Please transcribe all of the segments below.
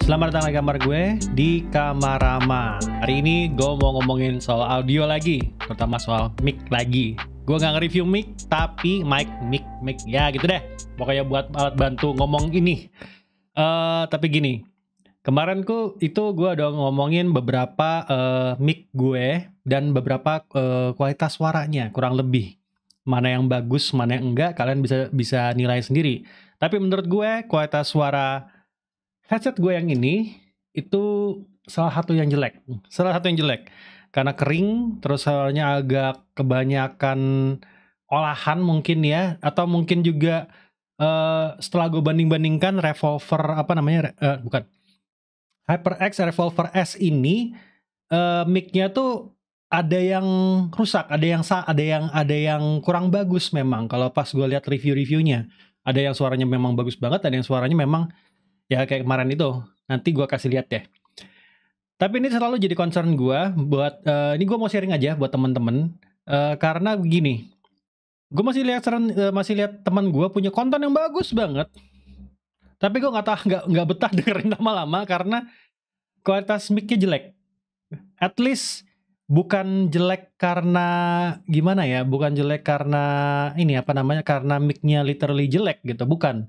Selamat datang lagi kamar gue di Kamarama. Hari ini gue mau ngomongin soal audio lagi, terutama soal mic lagi. Gue nggak nge-review mic, tapi mic ya gitu deh. Pokoknya buat alat bantu ngomong ini. Tapi gini, kemarin gue udah ngomongin beberapa mic gue dan beberapa kualitas suaranya kurang lebih. Mana yang bagus, mana yang enggak, kalian bisa nilai sendiri. Tapi menurut gue kualitas suara headset gue yang ini itu salah satu yang jelek. Karena kering, terus suaranya agak kebanyakan olahan mungkin ya, atau mungkin juga setelah gue banding-bandingkan Revolver bukan HyperX Revolver S ini mic-nya tuh ada yang rusak, ada yang kurang bagus memang kalau pas gue lihat review-reviewnya. Ada yang suaranya memang bagus banget, ada yang suaranya memang ya kayak kemarin itu. Nanti gue kasih lihat deh. Tapi ini selalu jadi concern gue buat ini gue mau sharing aja buat temen-temen karena begini. Gue masih lihat teman gue punya konten yang bagus banget. Tapi gue nggak betah dengerin lama-lama karena kualitas mic-nya jelek. At least bukan jelek karena gimana ya? Bukan jelek karena karena mic-nya literally jelek gitu, bukan.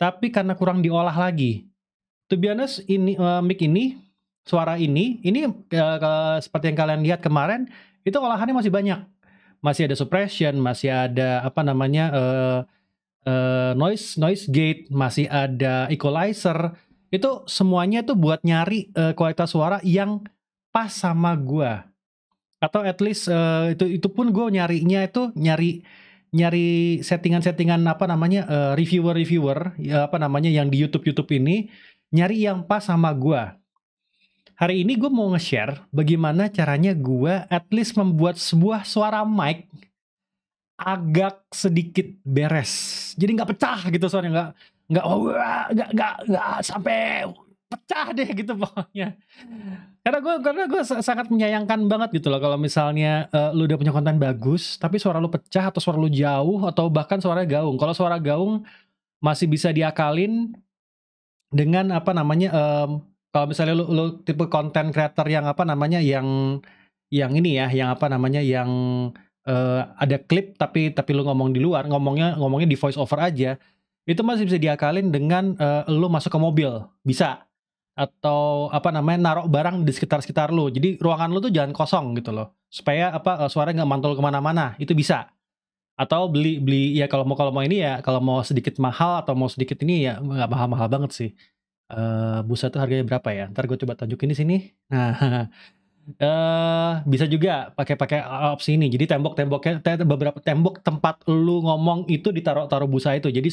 Tapi karena kurang diolah lagi. To be honest, ini mic ini, suara ini seperti yang kalian lihat kemarin, itu olahannya masih banyak. Masih ada suppression, masih ada noise gate, masih ada equalizer. Itu semuanya tuh buat nyari kualitas suara yang pas sama gua. Atau at least itu pun gue nyarinya itu nyari settingan-settingan reviewer ya, yang di YouTube ini nyari yang pas sama gua. Hari ini gue mau nge-share bagaimana caranya gua at least membuat sebuah suara mic agak sedikit beres. Jadi nggak pecah gitu suaranya, nggak sampai pecah deh gitu pokoknya. Karena gue sangat menyayangkan banget gitu loh kalau misalnya lu udah punya konten bagus tapi suara lu pecah atau suara lu jauh atau bahkan suara gaung. Kalau suara gaung masih bisa diakalin dengan kalau misalnya lu tipe konten creator yang ada klip tapi lu ngomong di luar, ngomongnya di voice over aja, itu masih bisa diakalin dengan lu masuk ke mobil, bisa. Atau naruh barang di sekitar lu. Jadi ruangan lu tuh jangan kosong gitu loh. Supaya suara nggak mantul kemana-mana, itu bisa. Atau beli ya kalau mau ini ya, kalau mau sedikit mahal atau mau sedikit ini ya nggak mahal-mahal banget sih. Busa tuh harganya berapa ya? Ntar gue coba tunjukin di sini. Nah, bisa juga pakai opsi ini. Jadi beberapa tembok tempat lu ngomong itu taruh busa itu. Jadi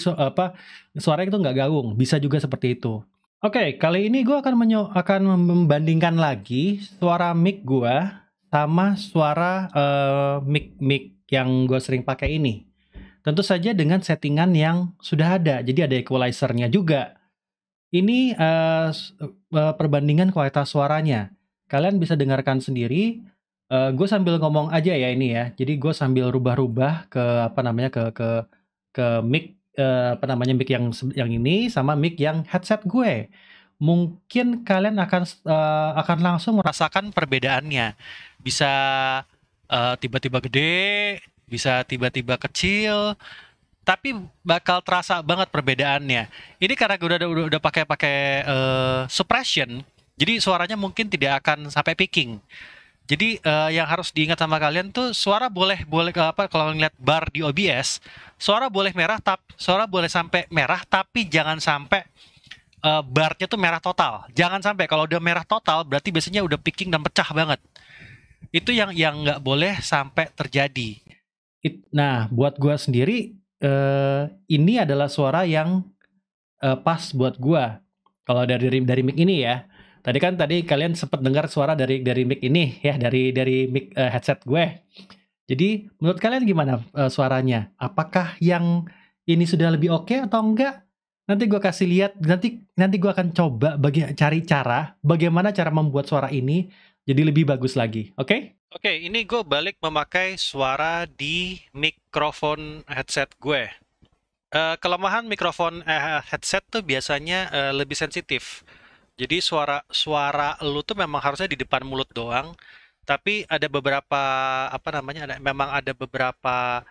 suaranya itu nggak gaung. Bisa juga seperti itu. Oke, kali ini gue akan membandingkan lagi suara mic gue sama suara mic yang gue sering pakai ini. Tentu saja dengan settingan yang sudah ada. Jadi ada equalizer-nya juga. Ini perbandingan kualitas suaranya. Kalian bisa dengarkan sendiri. Gue sambil ngomong aja ya ini ya. Jadi gue sambil rubah-rubah ke mic mic yang ini sama mic yang headset gue. Mungkin kalian akan langsung merasakan perbedaannya. Bisa tiba-tiba gede, bisa tiba-tiba kecil, tapi bakal terasa banget perbedaannya. Ini karena gue udah pakai suppression, jadi suaranya mungkin tidak akan sampai picking. Jadi yang harus diingat sama kalian tuh suara boleh kalau ngeliat bar di OBS, suara boleh sampai merah tapi jangan sampai barnya tuh merah total. Jangan sampai, kalau udah merah total berarti biasanya udah picking dan pecah banget. Itu yang nggak boleh sampai terjadi. Nah, buat gua sendiri ini adalah suara yang pas buat gua. Kalau dari mic ini ya. Tadi kalian sempat dengar suara dari mic ini ya, dari mic headset gue. Jadi menurut kalian gimana suaranya? Apakah yang ini sudah lebih oke atau enggak? Nanti gue kasih lihat. Nanti gue akan coba cari cara bagaimana cara membuat suara ini jadi lebih bagus lagi. Oke? Oke, ini gue balik memakai suara di mikrofon headset gue. Kelemahan mikrofon headset tuh biasanya lebih sensitif. Jadi suara suara lu tuh memang harusnya di depan mulut doang, tapi ada beberapa apa namanya? Memang ada beberapa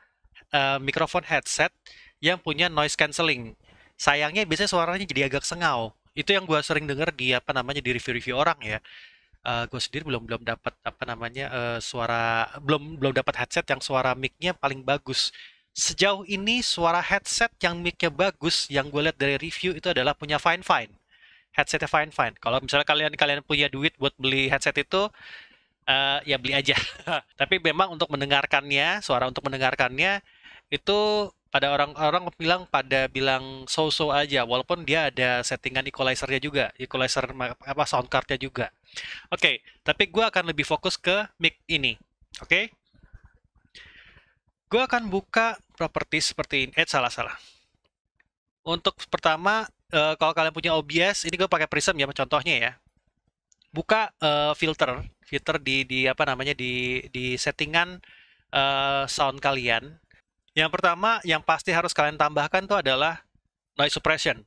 mikrofon headset yang punya noise cancelling. Sayangnya biasanya suaranya jadi agak sengau. Itu yang gua sering denger di apa namanya di review-review orang ya. Gue sendiri belum belum dapat apa namanya suara belum belum dapat headset yang suara mic-nya paling bagus. Sejauh ini suara headset yang mic-nya bagus yang gue lihat dari review itu adalah punya Fine Fine. Headsetnya Fine Fine. Kalau misalnya kalian kalian punya duit buat beli headset itu, ya beli aja. Tapi memang untuk mendengarkannya, suara untuk mendengarkannya itu pada orang-orang bilang so-so aja, walaupun dia ada settingan equalizer-nya juga, equalizer apa sound card-nya juga. Oke, tapi gue akan lebih fokus ke mic ini. Oke, gue akan buka properties seperti ini. Salah salah. Untuk pertama, kalau kalian punya OBS, ini gue pakai Prism ya, contohnya ya. Buka filter di apa namanya di settingan sound kalian. Yang pertama, yang pasti harus kalian tambahkan tuh adalah noise suppression.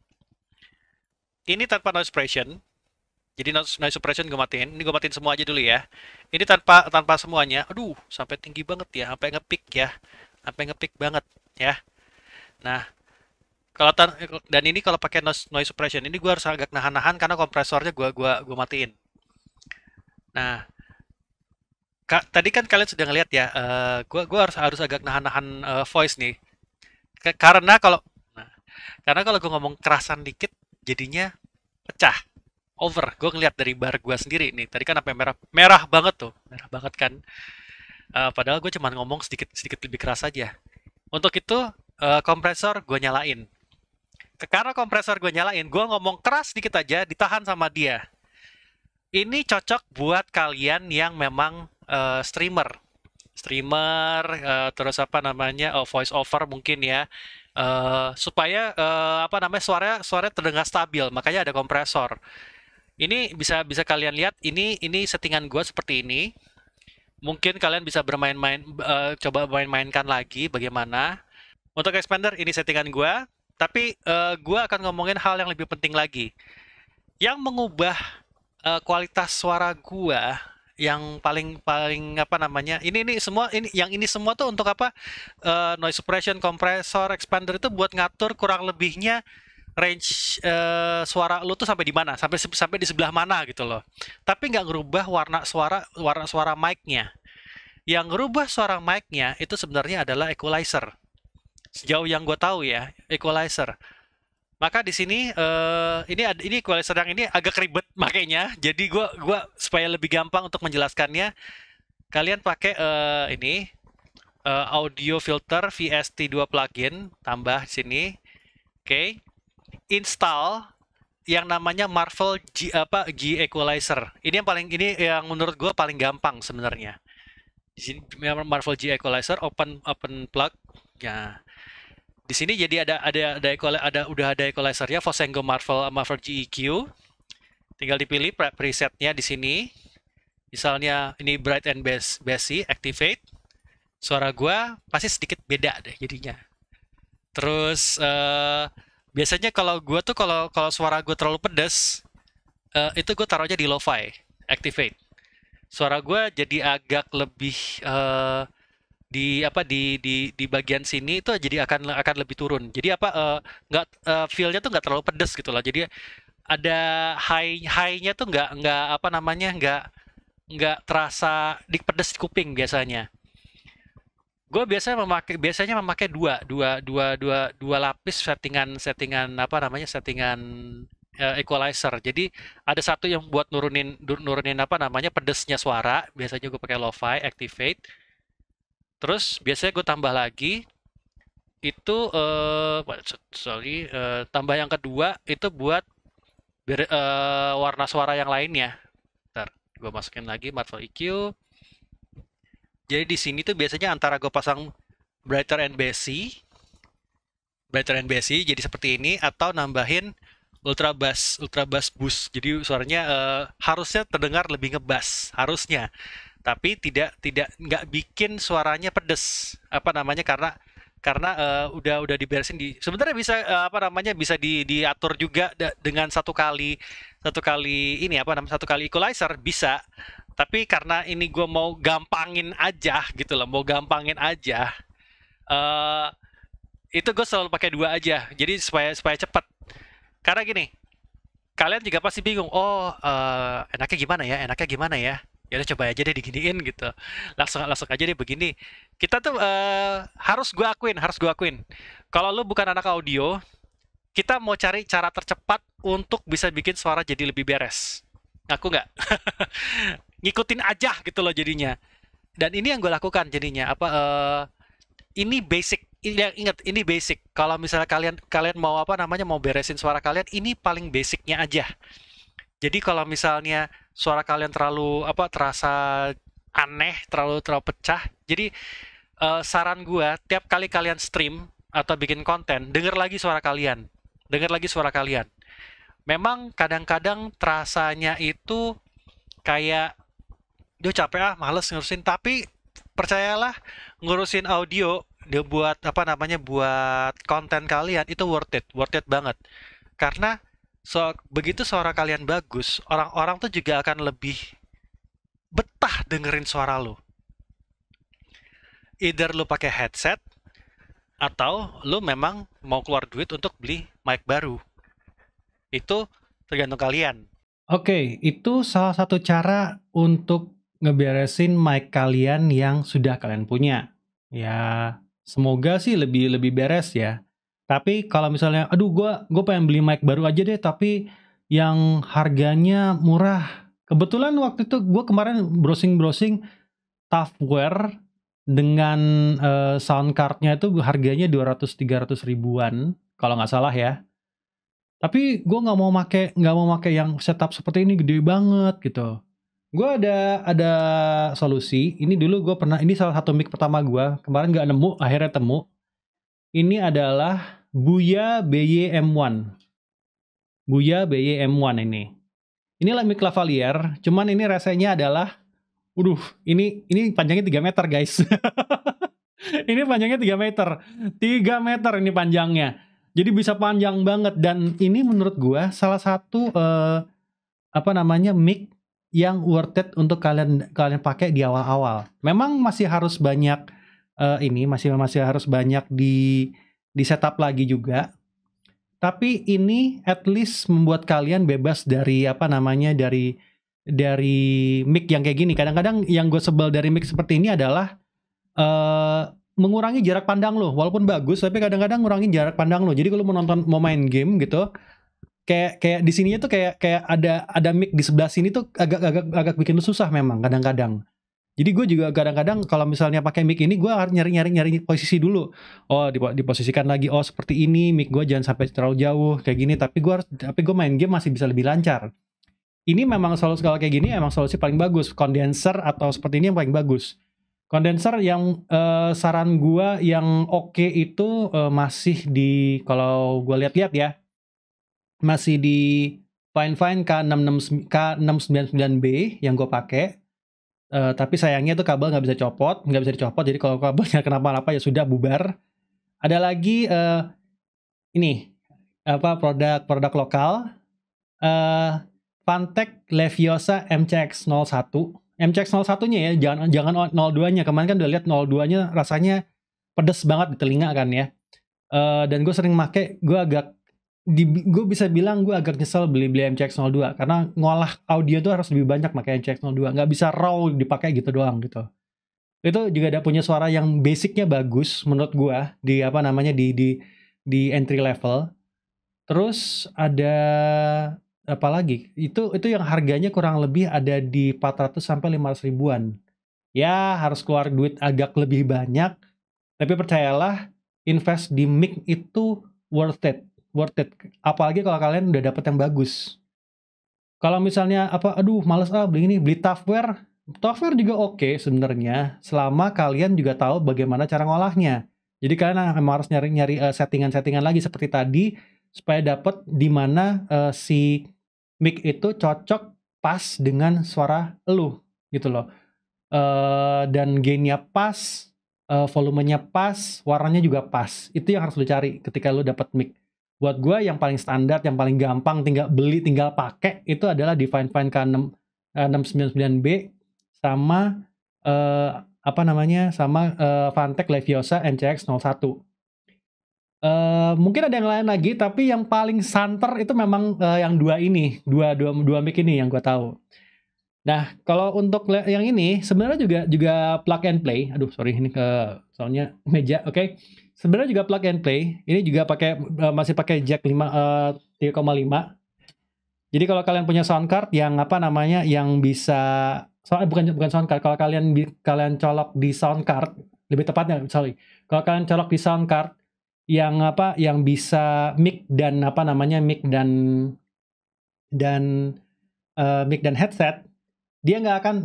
Ini tanpa noise suppression, jadi noise suppression gue matiin. Ini gue matiin semua aja dulu ya. Ini tanpa tanpa semuanya. Aduh, sampai tinggi banget ya, sampai ngepick ya, sampai ngepick banget ya. Nah, kalau dan ini kalau pakai noise suppression, ini gue harus agak nahan-nahan karena kompresornya gue matiin. Nah, tadi kan kalian sudah ngeliat ya, gue harus agak nahan-nahan voice nih. Karena kalau nah, karena kalau gue ngomong kerasan dikit, jadinya pecah, over. Gue ngeliat dari bar gue sendiri nih. Tadi kan sampai merah merah banget tuh, merah banget kan. Padahal gue cuma ngomong sedikit sedikit lebih keras aja. Untuk itu kompresor gue nyalain. Karena kompresor gue nyalain, gue ngomong keras sedikit aja, ditahan sama dia. Ini cocok buat kalian yang memang streamer, terus apa namanya voice over mungkin ya, supaya apa namanya suara terdengar stabil, makanya ada kompresor. Ini bisa bisa kalian lihat, ini settingan gue seperti ini. Mungkin kalian bisa bermain-main, coba main-mainkan lagi bagaimana. Untuk expander ini settingan gue, tapi gue akan ngomongin hal yang lebih penting lagi, yang mengubah kualitas suara gua yang paling paling apa namanya ini semua tuh untuk apa, noise suppression, kompresor, expander itu buat ngatur kurang lebihnya range suara lu tuh sampai di mana, sampai sampai di sebelah mana gitu loh. Tapi nggak ngerubah warna suara mic-nya. Yang ngerubah suara mic-nya itu sebenarnya adalah equalizer. Sejauh yang gue tahu ya, equalizer. Maka di sini ini equalizer yang ini agak ribet makanya. Jadi gua supaya lebih gampang untuk menjelaskannya, kalian pakai ini audio filter VST2 plugin, tambah di sini. Oke. Install yang namanya Marvel G Equalizer. Ini yang menurut gua paling gampang sebenarnya. Di sini Marvel G Equalizer, open plug. Ya. Di sini jadi udah ada equalizer-nya, Vosengo Marvel GEQ. Tinggal dipilih presetnya di sini. Misalnya ini bright and bassy, activate. Suara gua pasti sedikit beda deh jadinya. Terus biasanya kalau gua tuh kalau suara gua terlalu pedas, itu gua taruhnya di lo-fi, activate. Suara gua jadi agak lebih di apa di bagian sini itu jadi akan lebih turun. Jadi apa nggak feel-nya tuh nggak terlalu pedes gitu loh. Jadi ada high-nya tuh nggak apa namanya nggak terasa di pedes di kuping biasanya. Gue biasanya memakai dua lapis settingan apa namanya settingan equalizer. Jadi ada satu yang buat nurunin apa namanya pedesnya suara. Biasanya gue pakai lo-fi, activate. Terus biasanya gue tambah lagi itu tambah yang kedua itu buat warna suara yang lainnya. Ntar gue masukin lagi Marvel EQ. Jadi di sini tuh biasanya antara gue pasang brighter and bassy jadi seperti ini, atau nambahin ultra bass boost. Jadi suaranya harusnya terdengar lebih ngebass harusnya, tapi tidak nggak bikin suaranya pedes apa namanya karena karena udah diberesin sebenarnya bisa apa namanya bisa diatur juga dengan satu kali ini apa namanya satu kali equalizer bisa, tapi karena ini gue mau gampangin aja gitu loh, mau gampangin aja, eh itu gue selalu pakai dua aja, jadi supaya supaya cepat. Karena gini, kalian juga pasti bingung, oh enaknya gimana ya, ya udah coba aja deh diginiin gitu, langsung langsung aja deh begini. Kita tuh harus gue akuin kalau lu bukan anak audio, kita mau cari cara tercepat untuk bisa bikin suara jadi lebih beres, ngaku nggak? Ngikutin aja gitu loh jadinya. Dan ini yang gue lakukan jadinya apa, ini basic, ingat ini basic. Kalau misalnya kalian kalian mau apa namanya mau beresin suara kalian, ini paling basicnya aja. Jadi kalau misalnya suara kalian terlalu apa terasa aneh, terlalu terlalu pecah, jadi saran gua tiap kali kalian stream atau bikin konten, denger lagi suara kalian. Denger lagi suara kalian. Memang kadang-kadang terasanya itu kayak dia capek ah, males ngurusin, tapi percayalah ngurusin audio dia buat apa namanya buat konten kalian itu worth it banget. Karena begitu suara kalian bagus, orang-orang tuh juga akan lebih betah dengerin suara lo. Either lo pakai headset atau lo memang mau keluar duit untuk beli mic baru. Itu tergantung kalian. Oke, itu salah satu cara untuk ngeberesin mic kalian yang sudah kalian punya. Ya, semoga sih lebih lebih beres ya. Tapi kalau misalnya, aduh gue pengen beli mic baru aja deh, tapi yang harganya murah. Kebetulan waktu itu gue kemarin browsing-browsing Tafware dengan sound cardnya itu harganya 200-300 ribuan, kalau nggak salah ya. Tapi gue nggak mau make yang setup seperti ini gede banget gitu. Gue ada solusi. Ini dulu gue pernah, ini salah satu mic pertama gue. Kemarin nggak nemu, akhirnya temu. Ini adalah Buya BY-M1. Buya BY-M1 ini. Inilah mic lavalier, cuman ini resenya adalah, ini panjangnya 3 meter guys. Ini panjangnya 3 meter. 3 meter ini panjangnya. Jadi bisa panjang banget, dan ini menurut gua salah satu apa namanya mic yang worth it untuk kalian pakai di awal-awal. Memang masih harus banyak masih harus banyak di setup lagi juga. Tapi ini at least membuat kalian bebas dari apa namanya dari mic yang kayak gini. Kadang-kadang yang gue sebel dari mic seperti ini adalah mengurangi jarak pandang lo. Walaupun bagus, tapi kadang-kadang ngurangin jarak pandang lo. Jadi kalau mau main game gitu, kayak di sininya tuh kayak ada mic di sebelah sini tuh agak bikin lu susah memang kadang-kadang. Jadi gue juga kadang-kadang kalau misalnya pakai mic ini, gue harus nyari posisi dulu. Oh, diposisikan lagi. Oh, seperti ini mic gue jangan sampai terlalu jauh kayak gini. Tapi gue main game masih bisa lebih lancar. Ini memang solusi kalau kayak gini emang solusi paling bagus. Condenser atau seperti ini yang paling bagus. Kondenser yang saran gue yang oke itu masih di, kalau gue lihat-lihat ya, masih di Fine K699B yang gue pakai. Tapi sayangnya tuh kabel nggak bisa dicopot. Jadi kalau kabelnya kenapa-napa ya sudah bubar. Ada lagi ini apa produk lokal, Fantech Leviosa MCX01. MCX01-nya ya, jangan 02-nya. Kemarin kan udah lihat 02-nya rasanya pedes banget di telinga kan ya. Dan gue sering make, gue bisa bilang gue agak nyesel beli MCX02 karena ngolah audio tuh harus lebih banyak pakai MCX02, nggak bisa raw dipakai gitu doang gitu. Itu juga ada punya suara yang basicnya bagus menurut gue di apa namanya di entry level. Terus ada apa lagi? Itu yang harganya kurang lebih ada di 400 sampai 500 ribuan. Ya harus keluar duit agak lebih banyak, tapi percayalah invest di mic itu worth it. Apalagi kalau kalian udah dapet yang bagus. Kalau misalnya aduh males beli Tafware. Tafware juga oke sebenarnya, selama kalian juga tahu bagaimana cara ngolahnya. Jadi kalian emang harus nyari settingan-settingan lagi seperti tadi, supaya dapet di mana si mic itu cocok pas dengan suara lu gitu loh. Dan gainnya pas, volumenya pas, warnanya juga pas. Itu yang harus lu cari ketika lu dapat mic. Buat gua yang paling standar, yang paling gampang, tinggal beli, tinggal pakai itu adalah Divine Fine K6 699B sama apa namanya? Sama Fantech Leviosa NCX01. Mungkin ada yang lain lagi, tapi yang paling santer itu memang yang dua mic ini yang gua tahu. Nah, kalau untuk yang ini sebenarnya juga plug and play. Aduh, sorry ini soalnya meja. Oke. Sebenarnya juga plug and play. Ini juga masih pakai jack 3,5. Jadi kalau kalian punya sound card yang apa namanya, yang bisa bukan sound card. Kalau kalian colok di sound card, lebih tepatnya, sorry. Kalau kalian colok di sound card yang apa, yang bisa mic dan apa namanya, mic dan headset, dia akan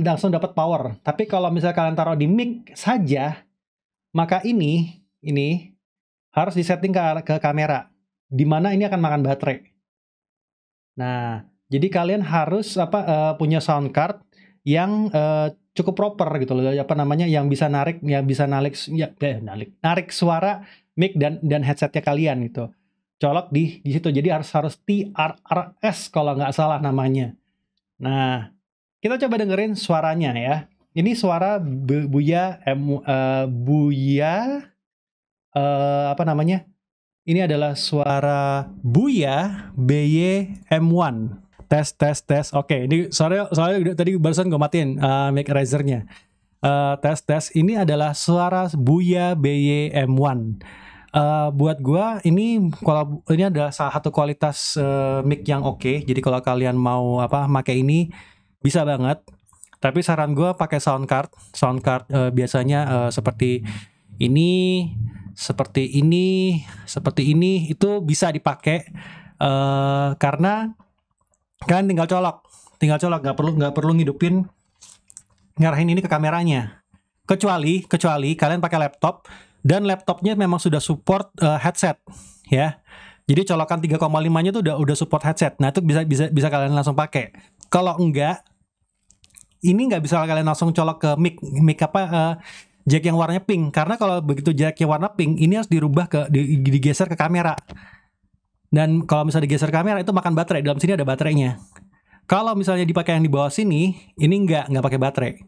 langsung dapat power. Tapi kalau misalnya kalian taruh di mic saja, maka ini harus disetting ke kamera, di mana ini akan makan baterai. Nah, jadi kalian harus punya sound card yang cukup proper gitu loh, apa namanya, yang bisa narik suara mic dan headsetnya kalian gitu. Colok di situ. Jadi harus TRRS kalau nggak salah namanya. Nah, kita coba dengerin suaranya ya. Ini suara apa namanya? Ini adalah suara Buya BY M1. Tes. Oke, ini soalnya tadi barusan gue matiin mic risernya. Tes. Ini adalah suara Buya BY M1. Buat gue ini adalah salah satu kualitas mic yang oke. Jadi kalau kalian mau pakai ini bisa banget. Tapi saran gue pakai sound card biasanya seperti ini itu bisa dipakai karena kalian tinggal colok, nggak perlu ngarahin ini ke kameranya. Kecuali kalian pakai laptop dan laptopnya memang sudah support headset ya. Jadi colokan 3,5-nya tuh udah support headset. Nah, itu bisa kalian langsung pakai. Kalau enggak, ini nggak bisa kalian langsung colok ke mic jack yang warnanya pink, karena kalau begitu jack yang warna pink ini harus digeser ke kamera. Dan kalau misalnya digeser kamera itu makan baterai. Dalam sini ada baterainya. Kalau misalnya dipakai yang di bawah sini, ini nggak pakai baterai.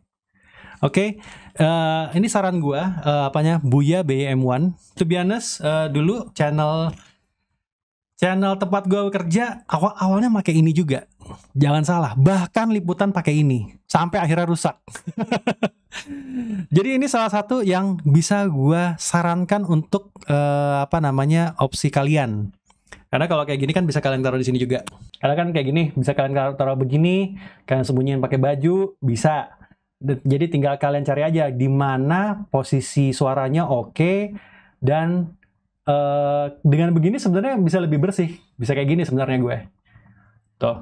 Oke, ini saran gua Buya BY M1. To be honest, dulu channel tempat gue bekerja awalnya pakai ini juga. Jangan salah, bahkan liputan pakai ini sampai akhirnya rusak. Jadi ini salah satu yang bisa gue sarankan untuk opsi kalian. Karena kalau kayak gini kan bisa kalian taruh di sini juga. Karena kan kayak gini bisa kalian taruh begini, kalian sembunyiin pakai baju bisa. Jadi tinggal kalian cari aja di mana posisi suaranya oke, dan dengan begini sebenarnya bisa lebih bersih. Bisa kayak gini sebenarnya gue. Tuh.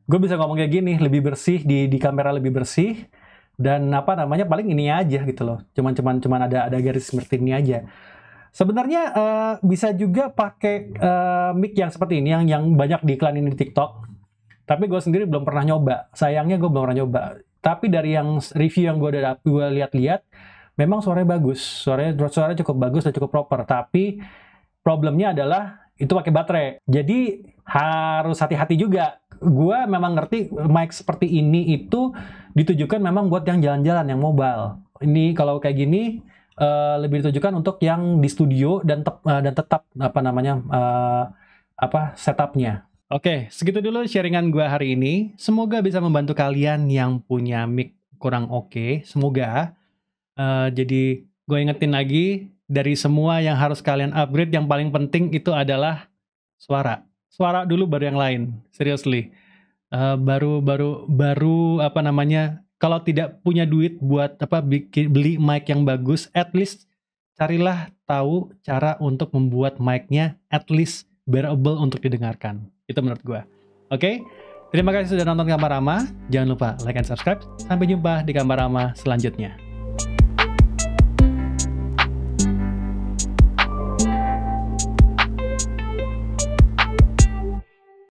Gue bisa ngomong kayak gini, lebih bersih di kamera, lebih bersih, dan paling ini aja gitu loh. Cuman ada garis seperti ini aja. Sebenarnya bisa juga pakai mic yang seperti ini yang banyak diiklanin di TikTok. Tapi gue sendiri belum pernah nyoba. Sayangnya gue belum pernah nyoba. Tapi dari yang review yang gue lihat-lihat, memang suaranya bagus. Suaranya cukup bagus dan cukup proper. Tapi problemnya adalah itu pakai baterai. Jadi harus hati-hati juga. Gua memang ngerti mic seperti ini itu ditujukan memang buat yang jalan-jalan, yang mobile. Ini kalau kayak gini lebih ditujukan untuk yang di studio dan tetap setupnya. Oke, segitu dulu sharingan gua hari ini. Semoga bisa membantu kalian yang punya mic kurang oke. Semoga. Jadi gue ingetin lagi, dari semua yang harus kalian upgrade, yang paling penting itu adalah suara dulu baru yang lain. Seriously, baru kalau tidak punya duit buat beli mic yang bagus, at least carilah tahu cara untuk membuat mic-nya at least bearable untuk didengarkan. Itu menurut gue. Oke? Terima kasih sudah nonton Gambarama. Jangan lupa like and subscribe. Sampai jumpa di Gambarama selanjutnya.